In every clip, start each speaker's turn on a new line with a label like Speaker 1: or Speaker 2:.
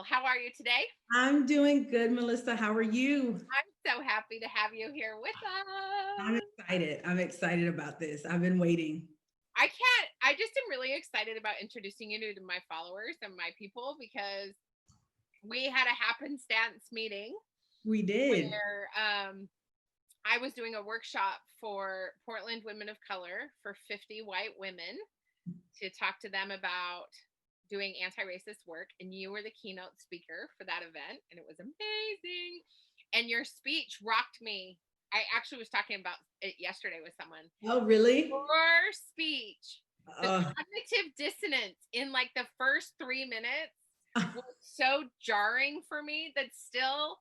Speaker 1: How are you today?
Speaker 2: I'm doing good, Melissa. How are you?
Speaker 1: I'm so happy to have you here with
Speaker 2: I'm
Speaker 1: us.
Speaker 2: excited. I'm excited about this. I've been waiting.
Speaker 1: I just am really excited about introducing you to my followers and my people because we had a happenstance meeting
Speaker 2: We did.
Speaker 1: where I was doing a workshop for Portland women of color for 50 white women to talk to them about doing anti-racist work, and you were the keynote speaker for that event, and it was amazing. And your speech rocked me. I actually was talking about it yesterday with someone.
Speaker 2: Oh, really?
Speaker 1: Your speech, the
Speaker 2: Uh,
Speaker 1: cognitive dissonance in like the first 3 minutes was so jarring for me that still,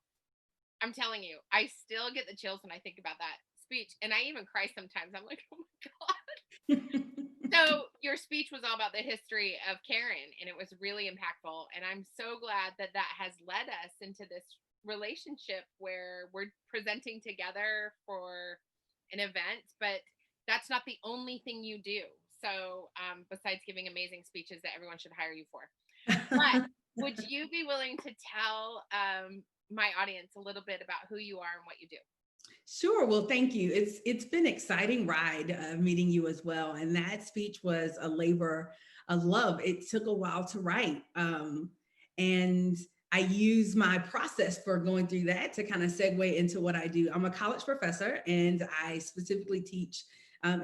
Speaker 1: I'm telling you, I still get the chills when I think about that speech. And I even cry sometimes. I'm like, oh my God. So your speech was all about the history of Karen, and it was really impactful. And I'm so glad that that has led us into this relationship where we're presenting together for an event, but that's not the only thing you do. So, besides giving amazing speeches that everyone should hire you for, but would you be willing to tell my audience a little bit about who you are and what you do?
Speaker 2: Sure. Well, thank you. It's been an exciting ride meeting you as well. And that speech was a labor of love. It took a while to write. And I use my process for going through that to kind of segue into what I do. I'm a college professor and I specifically teach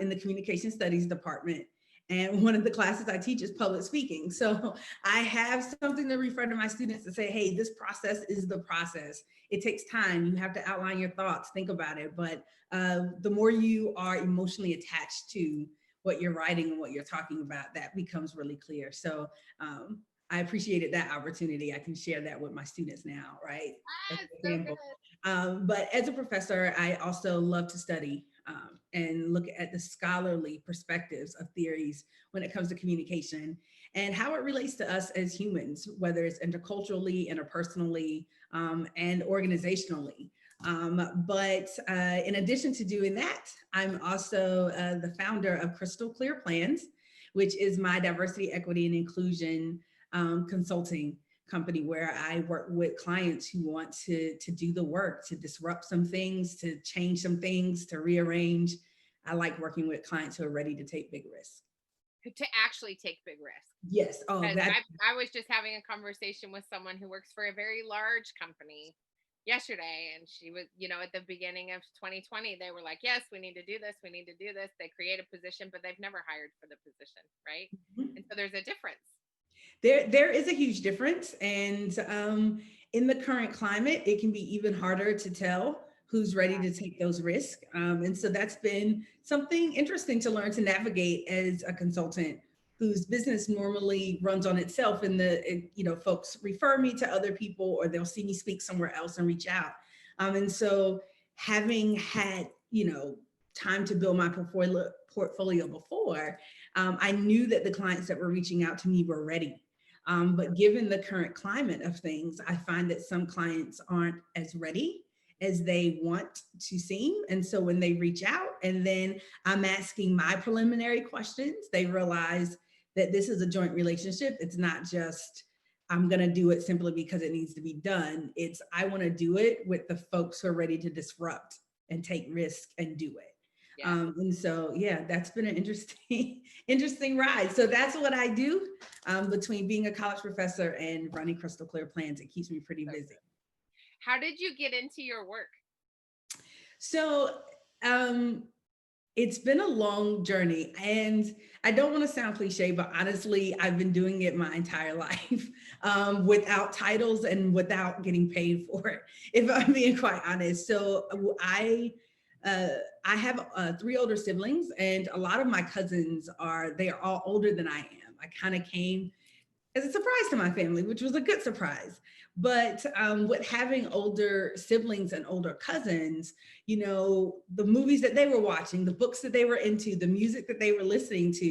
Speaker 2: in the communication studies department. And one of the classes I teach is public speaking. So I have something to refer to my students to say, hey, this process is the process. It takes time. You have to outline your thoughts, think about it. But the more you are emotionally attached to what you're writing and what you're talking about, that becomes really clear. So I appreciated that opportunity. I can share that with my students now, right? As
Speaker 1: Ah,
Speaker 2: an
Speaker 1: so
Speaker 2: example.
Speaker 1: good.
Speaker 2: But as a professor, I also love to study and look at the scholarly perspectives of theories when it comes to communication and how it relates to us as humans, whether it's interculturally, interpersonally, and organizationally. But in addition to doing that, I'm also the founder of Crystal Clear Plans, which is my diversity, equity, and inclusion consulting company where I work with clients who want to do the work, to disrupt some things, to change some things, to rearrange. I like working with clients who are ready to take big risks.
Speaker 1: To actually take big risks.
Speaker 2: Yes. Oh,
Speaker 1: Because
Speaker 2: that.
Speaker 1: I was just having a conversation with someone who works for a very large company yesterday, and she was, at the beginning of 2020, they were like, yes, we need to do this, we need to do this. They create a position, but they've never hired for the position, right? And so there's a difference.
Speaker 2: There is a huge difference, and in the current climate, it can be even harder to tell who's ready to take those risks. And so that's been something interesting to learn to navigate as a consultant whose business normally runs on itself. And folks refer me to other people, or they'll see me speak somewhere else and reach out. And so having had time to build my portfolio before, I knew that the clients that were reaching out to me were ready. But given the current climate of things, I find that some clients aren't as ready as they want to seem. And so when they reach out and then I'm asking my preliminary questions, they realize that this is a joint relationship. It's not just, I'm going to do it simply because it needs to be done. It's, I want to do it with the folks who are ready to disrupt and take risk and do it.
Speaker 1: Yes.
Speaker 2: And so, yeah, that's been an interesting, interesting ride. So that's what I do between being a college professor and running Crystal Clear Plans. It keeps me pretty
Speaker 1: So
Speaker 2: busy.
Speaker 1: how did you get into your work?
Speaker 2: So um, it's been a long journey, and I don't want to sound cliche, but honestly, I've been doing it my entire life without titles and without getting paid for it, if I'm being quite honest. So uh, I have three older siblings, and a lot of my cousins they are all older than I am. I kind of came as a surprise to my family, which was a good surprise. But with having older siblings and older cousins, the movies that they were watching, the books that they were into, the music that they were listening to,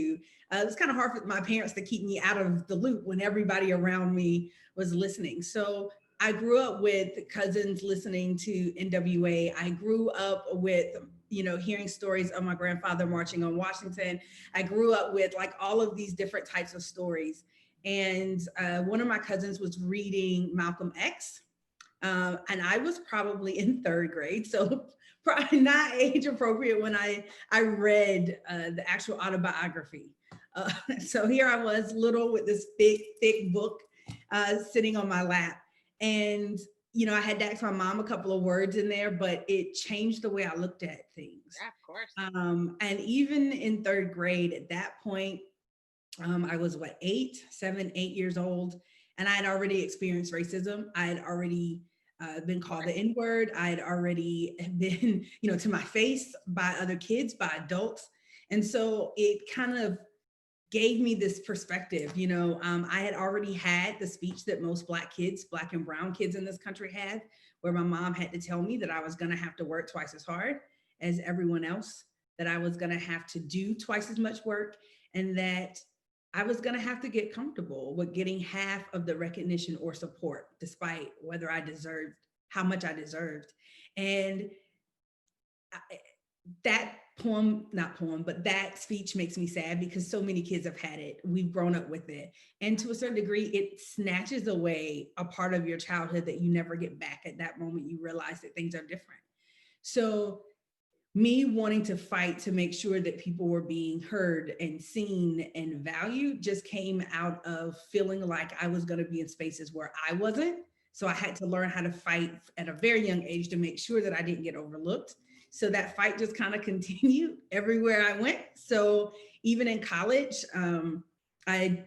Speaker 2: it was kind of hard for my parents to keep me out of the loop when everybody around me was listening. So I grew up with cousins listening to NWA. I grew up with hearing stories of my grandfather marching on Washington. I grew up with like all of these different types of stories. And one of my cousins was reading Malcolm X, and I was probably in third grade, so probably not age appropriate when I read the actual autobiography. So here I was, little, with this big, thick book sitting on my lap, and I had to ask my mom a couple of words in there, but it changed the way I looked at things.
Speaker 1: Yeah, of course.
Speaker 2: And even in third grade, at that point, I was what, 8 years old, and I had already experienced racism. I had already been called the N word. I had already been, to my face by other kids, by adults. And so it kind of gave me this perspective. I had already had the speech that most Black kids, Black and brown kids in this country had, where my mom had to tell me that I was going to have to work twice as hard as everyone else, that I was going to have to do twice as much work, and that I was going to have to get comfortable with getting half of the recognition or support, despite whether I deserved, how much I deserved. And that not poem, but that speech makes me sad, because so many kids have had it. We've grown up with it. And to a certain degree, it snatches away a part of your childhood that you never get back. At that moment, you realize that things are different. So me wanting to fight to make sure that people were being heard and seen and valued just came out of feeling like I was going to be in spaces where I wasn't. So I had to learn how to fight at a very young age to make sure that I didn't get overlooked. So that fight just kind of continued everywhere I went. So even in college, I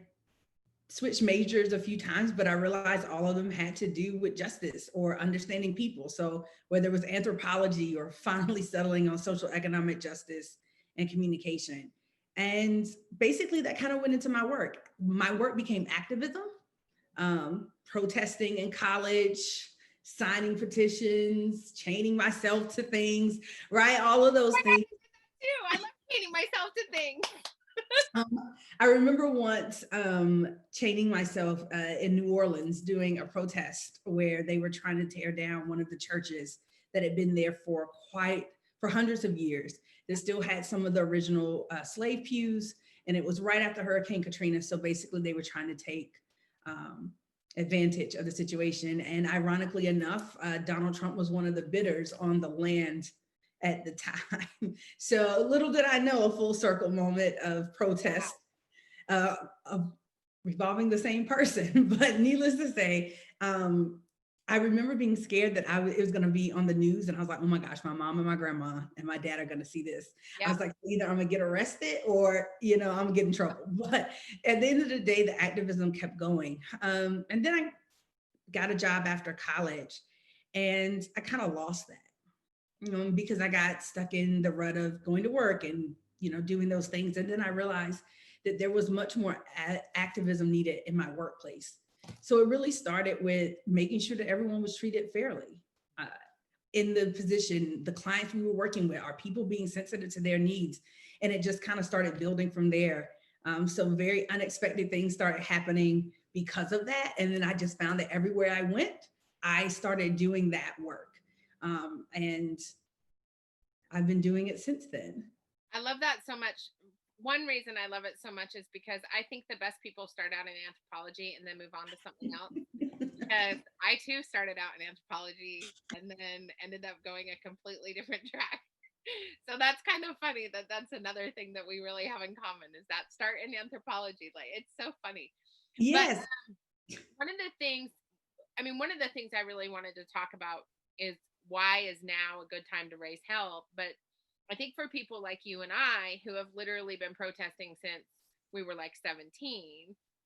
Speaker 2: switched majors a few times, but I realized all of them had to do with justice or understanding people. So whether it was anthropology or finally settling on social economic justice and communication. And basically that kind of went into my work. My work became activism, protesting in college, signing petitions, chaining myself to things, right? All of those things.
Speaker 1: I love chaining myself to things.
Speaker 2: I remember once chaining myself in New Orleans doing a protest where they were trying to tear down one of the churches that had been there for hundreds of years, that still had some of the original slave pews. And it was right after Hurricane Katrina. So basically they were trying to take advantage of the situation. And ironically enough, Donald Trump was one of the bidders on the land at the time. So little did I know, a full circle moment of protest, of revolving the same person. But needless to say, I remember being scared that it was going to be on the news. And I was like, oh my gosh, my mom and my grandma and my dad are going to see this. Yeah. I was like, either I'm going to get arrested or, I'm going to get in trouble. But at the end of the day, the activism kept going. And then I got a job after college, and I kind of lost that. Because I got stuck in the rut of going to work and, doing those things. And then I realized that there was much more activism needed in my workplace. So it really started with making sure that everyone was treated fairly in the position. The clients we were working with, are people being sensitive to their needs? And it just kind of started building from there. So very unexpected things started happening because of that. And then I just found that everywhere I went, I started doing that work. And I've been doing it since then.
Speaker 1: I love that so much. One reason I love it so much is because I think the best people start out in anthropology and then move on to something else. Because I too started out in anthropology and then ended up going a completely different track. So that's kind of funny that that's another thing that we really have in common, is that start in anthropology. Like, it's so funny.
Speaker 2: Yes.
Speaker 1: But one of the things I really wanted to talk about is why is now a good time to raise hell. But I think for people like you and I, who have literally been protesting since we were like 17,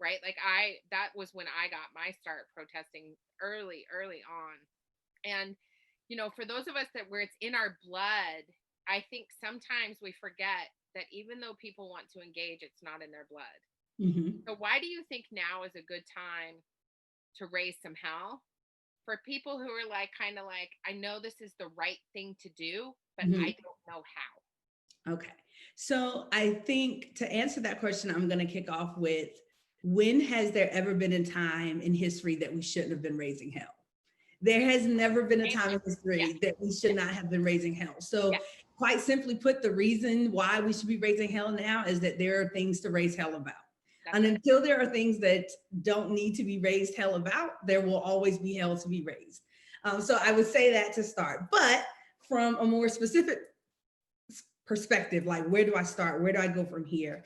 Speaker 1: right? Like that was when I got my start protesting early on. And, for those of us where it's in our blood, I think sometimes we forget that even though people want to engage, it's not in their blood. Mm-hmm. So why do you think now is a good time to raise some hell? For people who are kind of like, I know this is the right thing to do, but mm-hmm. I don't know how.
Speaker 2: Okay. So I think to answer that question, I'm going to kick off with, when has there ever been a time in history that we shouldn't have been raising hell? There has never been a time in history that we should not have been raising hell. So quite simply put, the reason why we should be raising hell now is that there are things to raise hell about. And until there are things that don't need to be raised hell about, there will always be hell to be raised. So I would say that to start. But from a more specific perspective, like where do I start? Where do I go from here?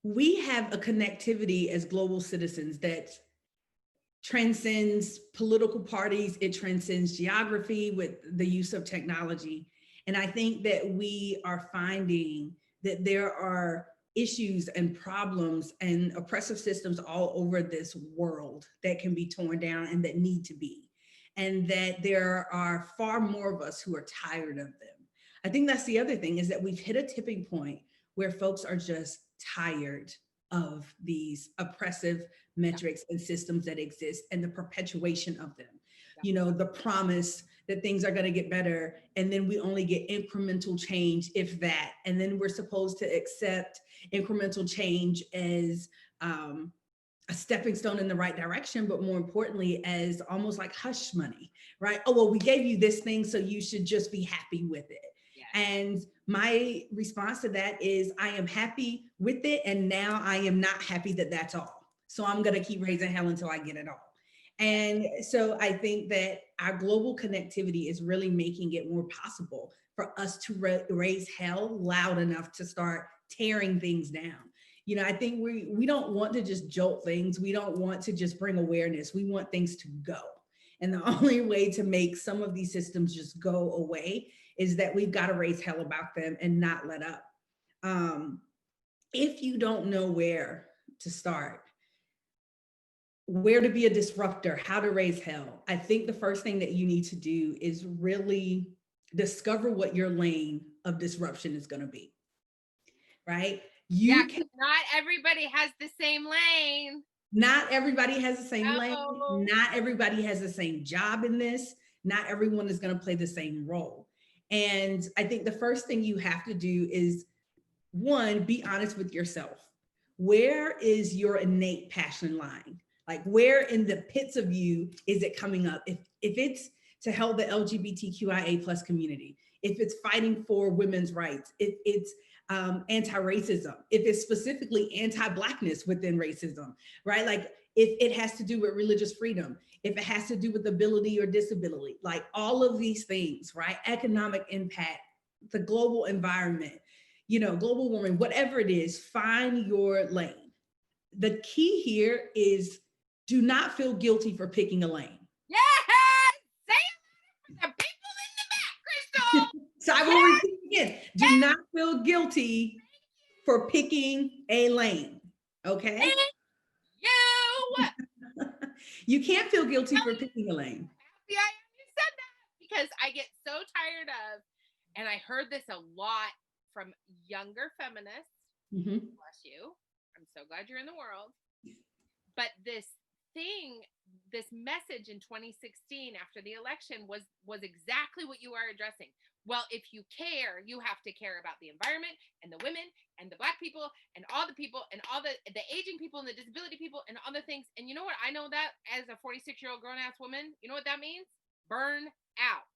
Speaker 2: We have a connectivity as global citizens that transcends political parties. It transcends geography with the use of technology. And I think that we are finding that there are issues and problems and oppressive systems all over this world that can be torn down and that need to be. And that there are far more of us who are tired of them. I think that's the other thing, is that we've hit a tipping point where folks are just tired of these oppressive metrics and systems that exist and the perpetuation of them. You know, the promise that things are going to get better, and then we only get incremental change, if that. And then we're supposed to accept incremental change as a stepping stone in the right direction, but more importantly, as almost like hush money, right? Oh, well, we gave you this thing, so you should just be happy with it. And my response to that is, I am happy with it, and now I am not happy that that's all. So I'm going to keep raising hell until I get it all. And so I think that our global connectivity is really making it more possible for us to raise hell loud enough to start tearing things down. You know, I think we don't want to just jolt things. We don't want to just bring awareness. We want things to go. And the only way to make some of these systems just go away is that we've got to raise hell about them and not let up. If you don't know where to start, where to be a disruptor, how to raise hell, I think the first thing that you need to do is really discover what your lane of disruption is going to be, right?
Speaker 1: Not everybody has the same lane.
Speaker 2: Not everybody has the same lane. Not everybody has the same job in this. Not everyone is going to play the same role. And I think the first thing you have to do is, one, be honest with yourself. Where is your innate passion lying? Like, where in the pits of you is it coming up? If it's to help the LGBTQIA plus community, if it's fighting for women's rights, if it's anti-racism, if it's specifically anti-Blackness within racism, right? Like, if it has to do with religious freedom, if it has to do with ability or disability, like all of these things, right? Economic impact, the global environment, you know, global warming, whatever it is, find your lane. The key here is, do not feel guilty for picking a lane.
Speaker 1: Yes! Say it for the people in the back, Crystal.
Speaker 2: So I will repeat again. Do not feel guilty for picking a lane. Okay?
Speaker 1: You!
Speaker 2: You can't feel guilty for picking a lane.
Speaker 1: Yeah, you said that, because I get so tired of, and I heard this a lot from younger feminists. Bless you. I'm so glad you're in the world. But this message in 2016 after the election was exactly what you are addressing. Well, if you care, you have to care about the environment and the women and the Black people and all the people and all the aging people and the disability people and other things. And you know what? I know that as a 46-year-old grown-ass woman. You know what that means? Burn out.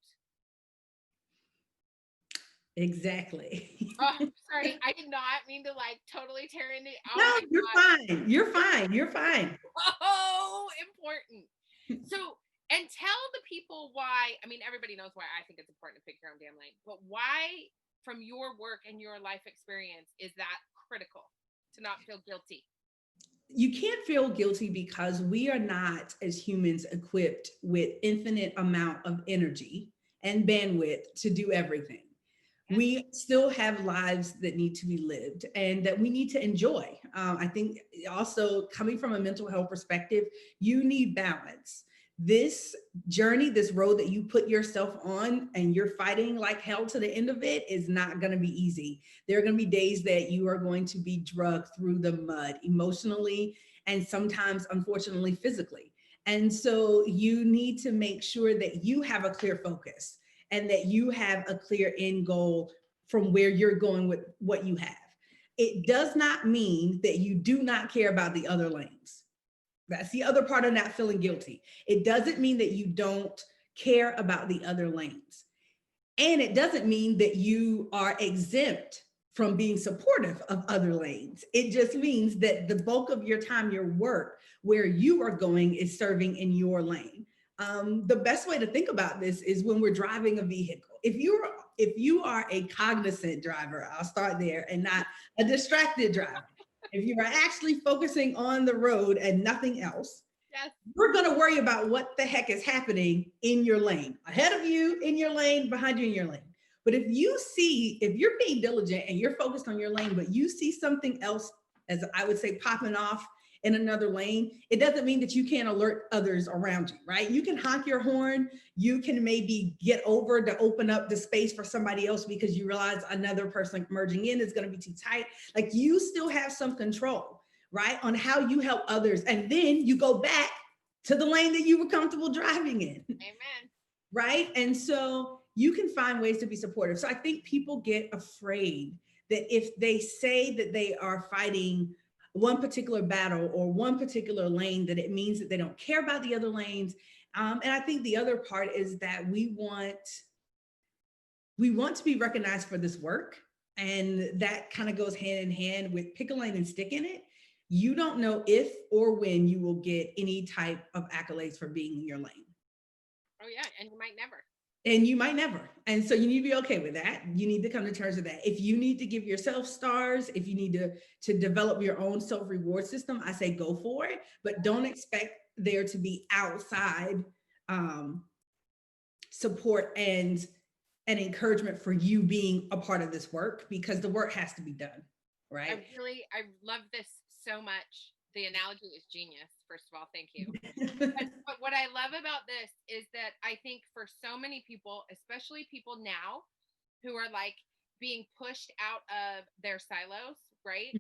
Speaker 2: Exactly.
Speaker 1: Oh, sorry. I did not mean to like totally tear into. Oh,
Speaker 2: no, you're fine. You're fine. You're fine.
Speaker 1: Oh, important. So, and tell the people why. I mean, everybody knows why I think it's important to pick your own damn lane, but why, from your work and your life experience, is that critical to not feel guilty?
Speaker 2: You can't feel guilty because we are not, as humans, equipped with infinite amount of energy and bandwidth to do everything. We still have lives that need to be lived and that we need to enjoy. I think also, coming from a mental health perspective, you need balance. This journey, this road that you put yourself on and you're fighting like hell to the end of it, is not going to be easy. There are going to be days that you are going to be drugged through the mud emotionally and sometimes, unfortunately, physically. And so you need to make sure that you have a clear focus and that you have a clear end goal from where you're going with what you have. It does not mean that you do not care about the other lanes. That's the other part of not feeling guilty. It doesn't mean that you don't care about the other lanes. And it doesn't mean that you are exempt from being supportive of other lanes. It just means that the bulk of your time, your work, where you are going is serving in your lane. The best way to think about this is when we're driving a vehicle. If you are a cognizant driver, I'll start there, and not a distracted driver. If you are actually focusing on the road and nothing else,
Speaker 1: Yes.
Speaker 2: we're going to worry about what the heck is happening in your lane, ahead of you, in your lane, behind you in your lane. But if you're being diligent and you're focused on your lane, but you see something else, as I would say, popping off in another lane, it doesn't mean that you can't alert others around you, right? You can honk your horn. You can maybe get over to open up the space for somebody else because you realize another person merging in is going to be too tight. Like, you still have some control, right, on how you help others. And then you go back to the lane that you were comfortable driving in.
Speaker 1: Amen.
Speaker 2: Right. And so you can find ways to be supportive. So I think people get afraid that if they say that they are fighting one particular battle or one particular lane, that it means that they don't care about the other lanes. And I think the other part is that we want to be recognized for this work. And that kind of goes hand in hand with pick a lane and stick in it. You don't know if or when you will get any type of accolades for being in your lane.
Speaker 1: Oh yeah, and you might never.
Speaker 2: And you might never. And so you need to be okay with that. You need to come to terms with that. If you need to give yourself stars, if you need to develop your own self-reward system, I say go for it, but don't expect there to be outside support and encouragement for you being a part of this work, because the work has to be done, right?
Speaker 1: I love this so much. The analogy is genius. First of all, thank you. But what I love about this is that I think for so many people, especially people now who are like being pushed out of their silos, right?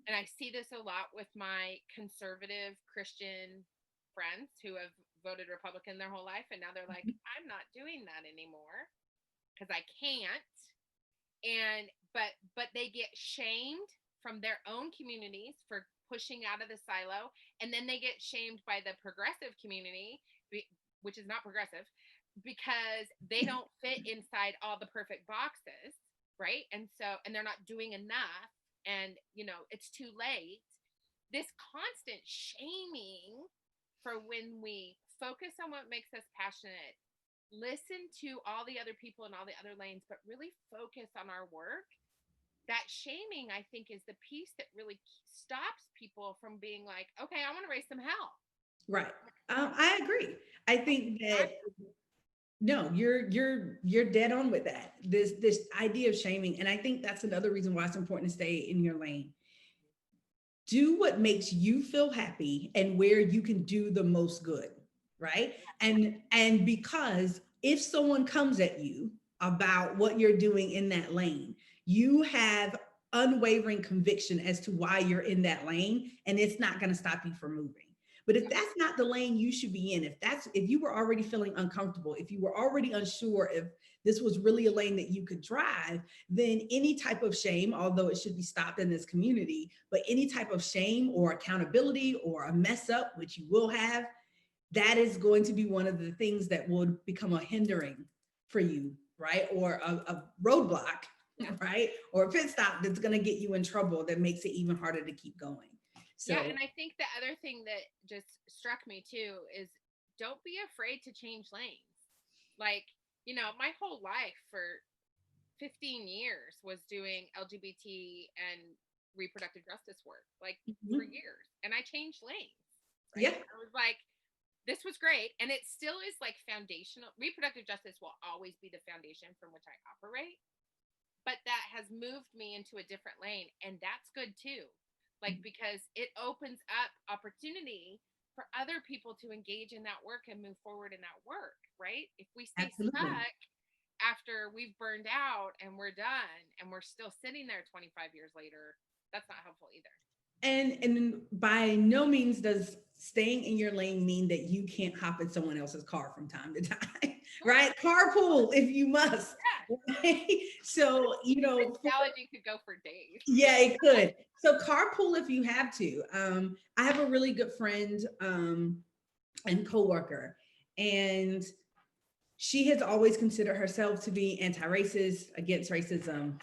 Speaker 1: And I see this a lot with my conservative Christian friends who have voted Republican their whole life. And now they're like, I'm not doing that anymore because I can't. And but they get shamed from their own communities for pushing out of the silo, and then they get shamed by the progressive community, which is not progressive, because they don't fit inside all the perfect boxes, right? And they're not doing enough, and it's too late. This constant shaming for when we focus on what makes us passionate, listen to all the other people in all the other lanes, but really focus on our work. That shaming, I think, is the piece that really stops people from being like, okay, I want to raise some hell.
Speaker 2: Right. I agree. I think that no, you're dead on with that. This idea of shaming, and I think that's another reason why it's important to stay in your lane. Do what makes you feel happy and where you can do the most good, right? And because if someone comes at you about what you're doing in that lane, you have unwavering conviction as to why you're in that lane, and it's not going to stop you from moving. But if that's not the lane you should be in, if you were already feeling uncomfortable, if you were already unsure if this was really a lane that you could drive, then any type of shame, although it should be stopped in this community, but any type of shame or accountability or a mess up, which you will have, that is going to be one of the things that will become a hindering for you, right? Or a roadblock, right? Or a pit stop that's going to get you in trouble, that makes it even harder to keep going. So,
Speaker 1: yeah, and I think the other thing that just struck me too is don't be afraid to change lanes. Like, my whole life for 15 years was doing LGBT and reproductive justice work, like for years. And I changed lanes, right?
Speaker 2: Yeah.
Speaker 1: I was like, this was great. And it still is like foundational. Reproductive justice will always be the foundation from which I operate. But that has moved me into a different lane. And that's good too. Like, because it opens up opportunity for other people to engage in that work and move forward in that work, right? If we stay stuck after we've burned out and we're done and we're still sitting there 25 years later, that's not helpful either.
Speaker 2: And by no means does staying in your lane mean that you can't hop in someone else's car from time to time, right? Carpool if you must.
Speaker 1: Yeah.
Speaker 2: Right? So,
Speaker 1: this analogy could go for days.
Speaker 2: Yeah, it could. So carpool if you have to. I have a really good friend and coworker, and She has always considered herself to be anti-racist, against racism,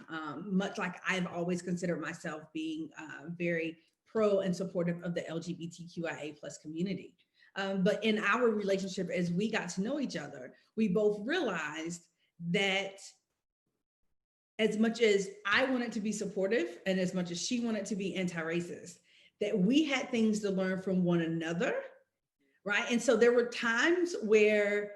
Speaker 2: much like I've always considered myself being very pro and supportive of the LGBTQIA plus community. But in our relationship, as we got to know each other, we both realized that as much as I wanted to be supportive and as much as she wanted to be anti-racist, that we had things to learn from one another, right? And so there were times where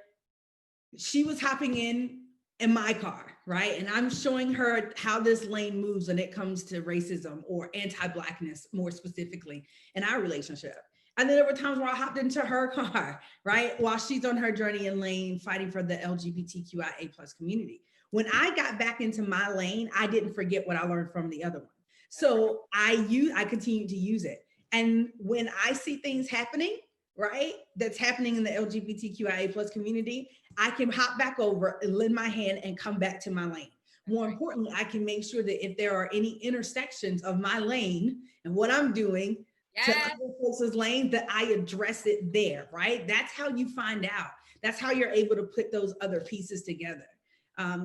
Speaker 2: she was hopping in my car, right? And I'm showing her how this lane moves when it comes to racism or anti-Blackness, more specifically in our relationship. And then there were times where I hopped into her car, right? While she's on her journey in lane fighting for the LGBTQIA plus community. When I got back into my lane, I didn't forget what I learned from the other one. So I continue to use it. And when I see things happening, right, that's happening in the LGBTQIA plus community, I can hop back over and lend my hand and come back to my lane. More importantly, I can make sure that if there are any intersections of my lane and what I'm doing to other folks' lane, that I address it there, right? That's how you find out. That's how you're able to put those other pieces together.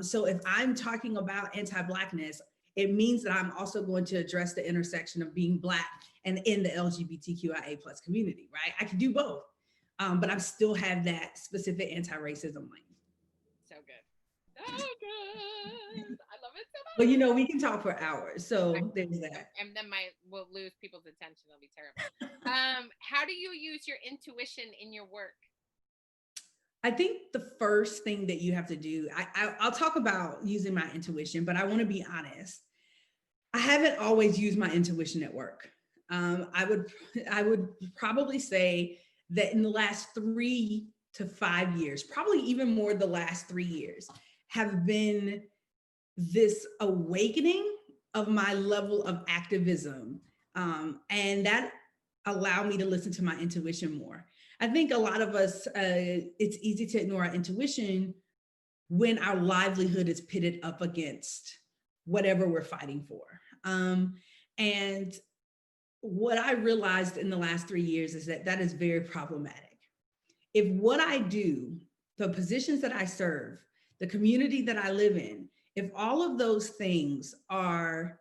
Speaker 2: So if I'm talking about anti-Blackness, it means that I'm also going to address the intersection of being Black and in the LGBTQIA plus community, right? I can do both, but I still have that specific anti-racism lane.
Speaker 1: So good. So good. I love it so much.
Speaker 2: But you know, we can talk for hours, so there's that.
Speaker 1: And then we'll lose people's attention. It'll be terrible. How do you use your intuition in your work?
Speaker 2: I think the first thing that you have to do, I'll talk about using my intuition, but I want to be honest. I haven't always used my intuition at work. I would probably say that in the last 3 to 5 years, probably even more the last 3 years, have been this awakening of my level of activism. And that allowed me to listen to my intuition more. I think a lot of us, it's easy to ignore our intuition when our livelihood is pitted up against whatever we're fighting for. And what I realized in the last 3 years is that that is very problematic. If what I do, the positions that I serve, the community that I live in, if all of those things I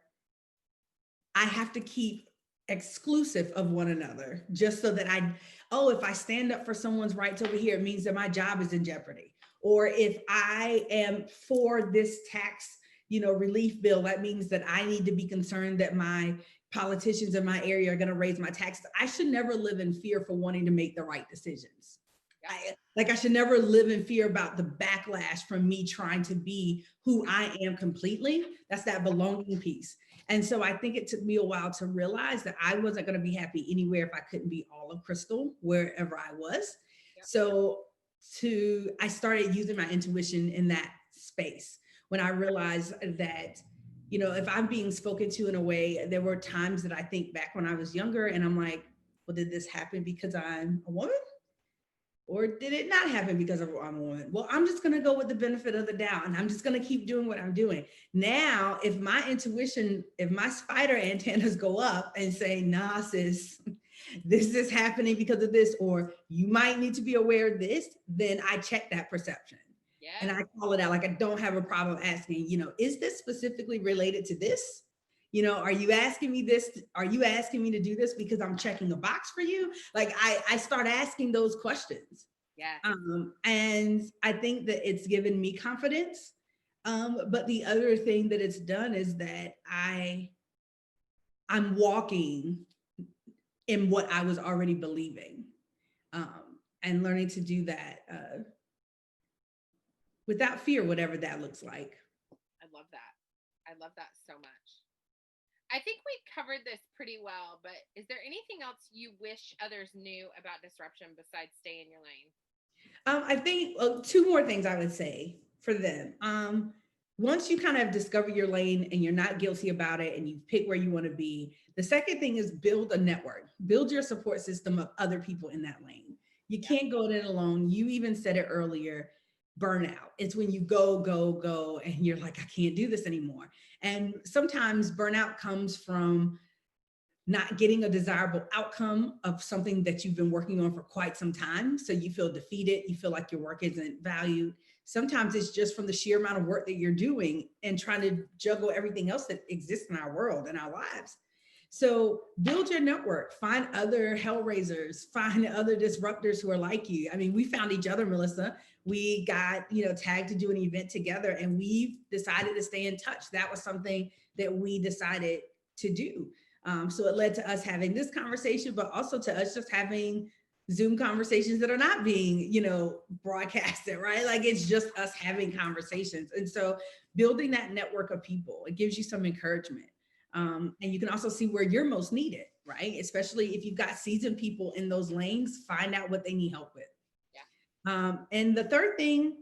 Speaker 2: have to keep exclusive of one another, just so that if I stand up for someone's rights over here, it means that my job is in jeopardy. Or if I am for this tax, relief bill, that means that I need to be concerned that my politicians in my area are going to raise my taxes. I should never live in fear for wanting to make the right decisions. I should never live in fear about the backlash from me trying to be who I am completely. That's that belonging piece. And so I think it took me a while to realize that I wasn't going to be happy anywhere if I couldn't be all of Crystal wherever I was. Yep. So I started using my intuition in that space when I realized that, if I'm being spoken to in a way, there were times that I think back when I was younger and I'm like, well, did this happen because I'm a woman? Or did it not happen because I'm a woman? Well, I'm just going to go with the benefit of the doubt and I'm just going to keep doing what I'm doing. Now, if my intuition, if my spider antennas go up and say, nah, sis, this is happening because of this, or you might need to be aware of this, then I check that perception. Yeah. And I call it out. Like, I don't have a problem asking, is this specifically related to this? Are you asking me this? Are you asking me to do this because I'm checking a box for you? Like I start asking those questions. Yeah. And I think that it's given me confidence. But the other thing that it's done is that I'm walking in what I was already believing, and learning to do that without fear, whatever that looks like.
Speaker 1: I love that. I love that so much. I think we covered this pretty well, but is there anything else you wish others knew about disruption besides stay in your lane?
Speaker 2: I think 2 more things I would say for them. Once you kind of discover your lane and you're not guilty about it and you pick where you want to be, the second thing is build a network, build your support system of other people in that lane. You can't go it alone. You even said it earlier, burnout. It's when you go, and you're like, I can't do this anymore. And sometimes burnout comes from not getting a desirable outcome of something that you've been working on for quite some time. So you feel defeated. You feel like your work isn't valued. Sometimes it's just from the sheer amount of work that you're doing and trying to juggle everything else that exists in our world and our lives. So build your network, find other HellRaisers, find other disruptors who are like you. I mean, we found each other, Melissa. We got, tagged to do an event together, and we've decided to stay in touch. That was something that we decided to do. So it led to us having this conversation, but also to us just having Zoom conversations that are not being, broadcasted, right? Like it's just us having conversations. And so building that network of people, it gives you some encouragement. And you can also see where you're most needed, right? Especially if you've got seasoned people in those lanes, find out what they need help with. Yeah. And the third thing,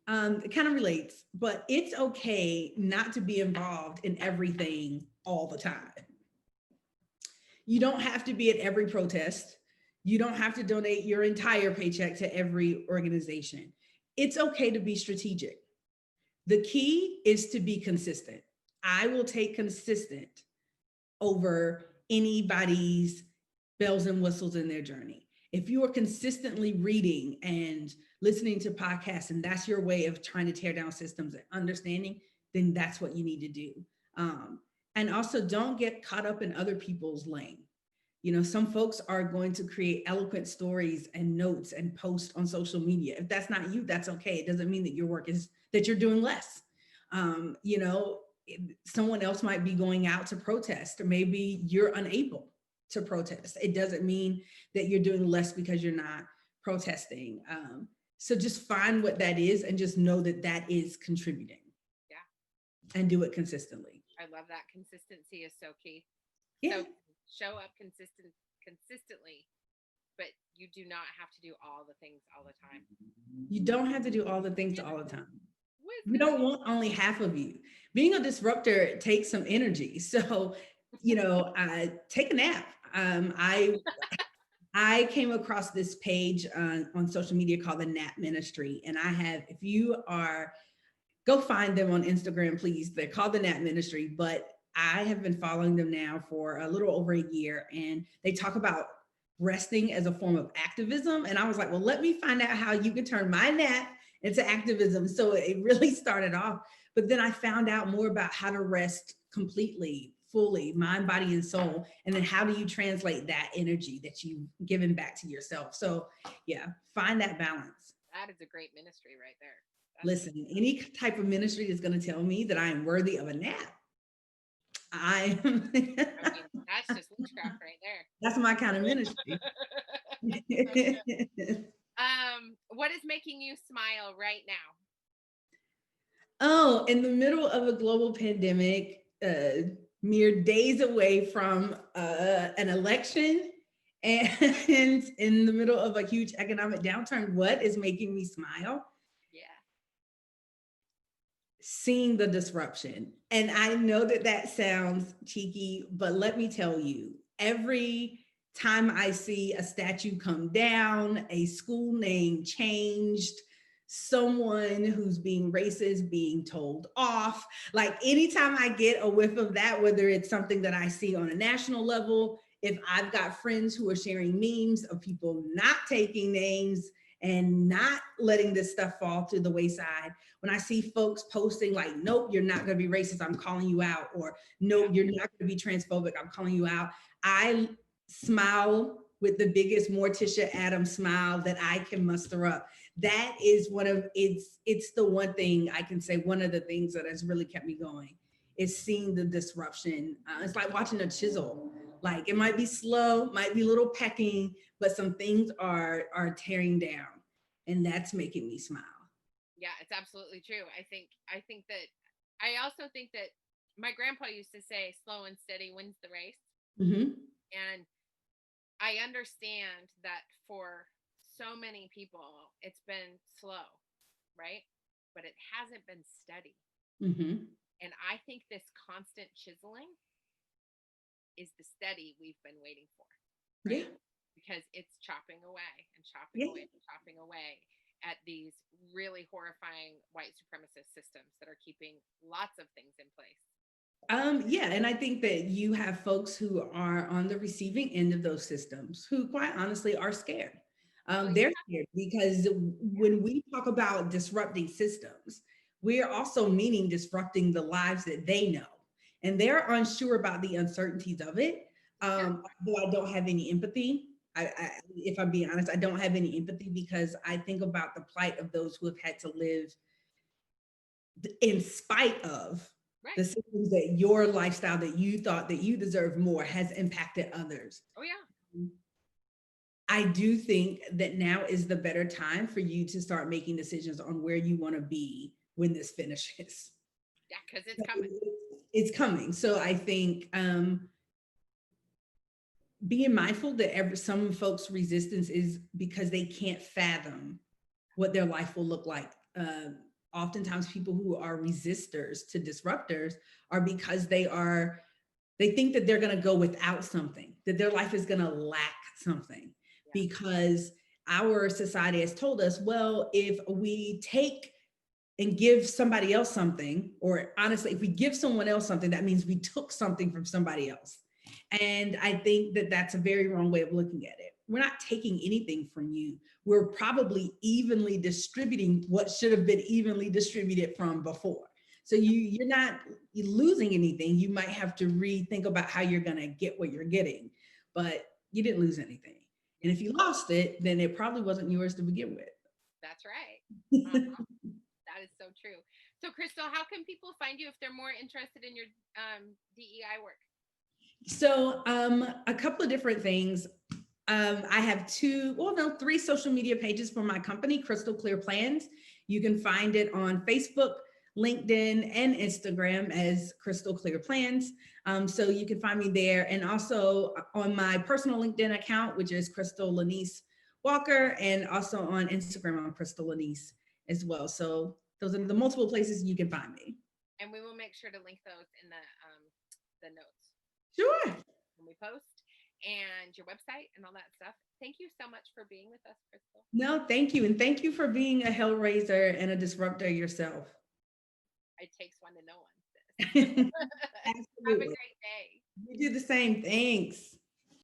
Speaker 2: it kind of relates, but it's okay not to be involved in everything all the time. You don't have to be at every protest. You don't have to donate your entire paycheck to every organization. It's okay to be strategic. The key is to be consistent. I will take consistent over anybody's bells and whistles in their journey. If you are consistently reading and listening to podcasts, and that's your way of trying to tear down systems and understanding, then that's what you need to do. And also don't get caught up in other people's lane. Some folks are going to create eloquent stories and notes and post on social media. If that's not you, that's okay. It doesn't mean that your work is that you're doing less. Someone else might be going out to protest, or maybe you're unable to protest. It doesn't mean that you're doing less because you're not protesting. So just find what that is and just know that that is contributing. Yeah. And do it consistently.
Speaker 1: I love that. Consistency is so key.
Speaker 2: Yeah.
Speaker 1: So show up consistently, but you do not have to do all the things all the time.
Speaker 2: You don't have to do all the things all the time. We don't want only half of you. Being a disruptor takes some energy. So, take a nap. I came across this page on social media called the Nap Ministry. And if you go find them on Instagram, please. They're called the Nap Ministry, but I have been following them now for a little over a year, and they talk about resting as a form of activism. And I was like, well, let me find out how you can turn my nap into activism. So it really started off, but then I found out more about how to rest completely, fully, mind, body, and soul. And then how do you translate that energy that you've given back to yourself? So yeah, find that balance.
Speaker 1: That is a great ministry right there.
Speaker 2: Listen, any type of ministry that's going to tell me that I am worthy of a nap, I mean,
Speaker 1: that's just witchcraft right there.
Speaker 2: That's my kind of ministry.
Speaker 1: What is making you smile right now?
Speaker 2: Oh, in the middle of a global pandemic, mere days away from an election, and in the middle of a huge economic downturn, what is making me smile? Seeing the disruption. And I know that sounds cheeky, but let me tell you, every time I see a statue come down, a school name changed, someone who's being racist being told off, like anytime I get a whiff of that, whether it's something that I see on a national level, if I've got friends who are sharing memes of people not taking names and not letting this stuff fall to the wayside, when I see folks posting like, nope, you're not going to be racist, I'm calling you out, or no, you're not going to be transphobic, I'm calling you out, I smile with the biggest Morticia Adams smile that I can muster up. That is it's the one thing I can say, one of the things that has really kept me going is seeing the disruption. It's like watching a chisel. Like it might be slow, might be a little pecking, but some things are tearing down, and that's making me smile.
Speaker 1: Yeah, it's absolutely true. I also think that my grandpa used to say, slow and steady wins the race.
Speaker 2: Mm-hmm.
Speaker 1: And I understand that for so many people, it's been slow, right? But it hasn't been steady.
Speaker 2: Mm-hmm.
Speaker 1: And I think this constant chiseling is the steady we've been waiting for. Right? Yeah. Because it's chopping away and chopping away and chopping away at these really horrifying white supremacist systems that are keeping lots of things in place.
Speaker 2: Yeah, and I think that you have folks who are on the receiving end of those systems who quite honestly are scared.
Speaker 1: Oh,
Speaker 2: They're scared because when we talk about disrupting systems, we're also meaning disrupting the lives that they know. And they're unsure about the uncertainties of it.
Speaker 1: sure.
Speaker 2: Although I don't have any empathy. If I'm being honest, I don't have any empathy because I think about the plight of those who have had to live in spite of
Speaker 1: Right.
Speaker 2: the systems that your lifestyle that you thought that you deserve more has impacted others.
Speaker 1: Oh, yeah.
Speaker 2: I do think that now is the better time for you to start making decisions on where you want to be when this finishes.
Speaker 1: Yeah, because it's coming.
Speaker 2: It's coming. So I think being mindful that some folks' resistance is because they can't fathom what their life will look like. Oftentimes, people who are resistors to disruptors are because they think that they're going to go without something, that their life is going to lack something, because our society has told us, well, if we take and give somebody else something, or honestly, if we give someone else something, that means we took something from somebody else. And I think that that's a very wrong way of looking at it. We're not taking anything from you. We're probably evenly distributing what should have been evenly distributed from before. So you're not losing anything. You might have to rethink about how you're going to get what you're getting, but you didn't lose anything. And if you lost it, then it probably wasn't yours to begin with.
Speaker 1: That's right. That is so true. So, Crystal, how can people find you if they're more interested in your DEI work?
Speaker 2: So a couple of different things. I have three social media pages for my company, Crystal Clear Plans. You can find it on Facebook, LinkedIn, and Instagram as Crystal Clear Plans. So you can find me there, and also on my personal LinkedIn account, which is Crystal Lanice Walker, and also on Instagram on Crystal Lanice as well. So those are the multiple places you can find me.
Speaker 1: And we will make sure to link those in the notes.
Speaker 2: Sure.
Speaker 1: When we post, and your website and all that stuff. Thank you so much for being with us, Crystal.
Speaker 2: No, thank you. And thank you for being a HellRaiser and a disruptor yourself.
Speaker 1: It takes one to know one.
Speaker 2: Absolutely.
Speaker 1: Have a great day.
Speaker 2: You do the same. Thanks.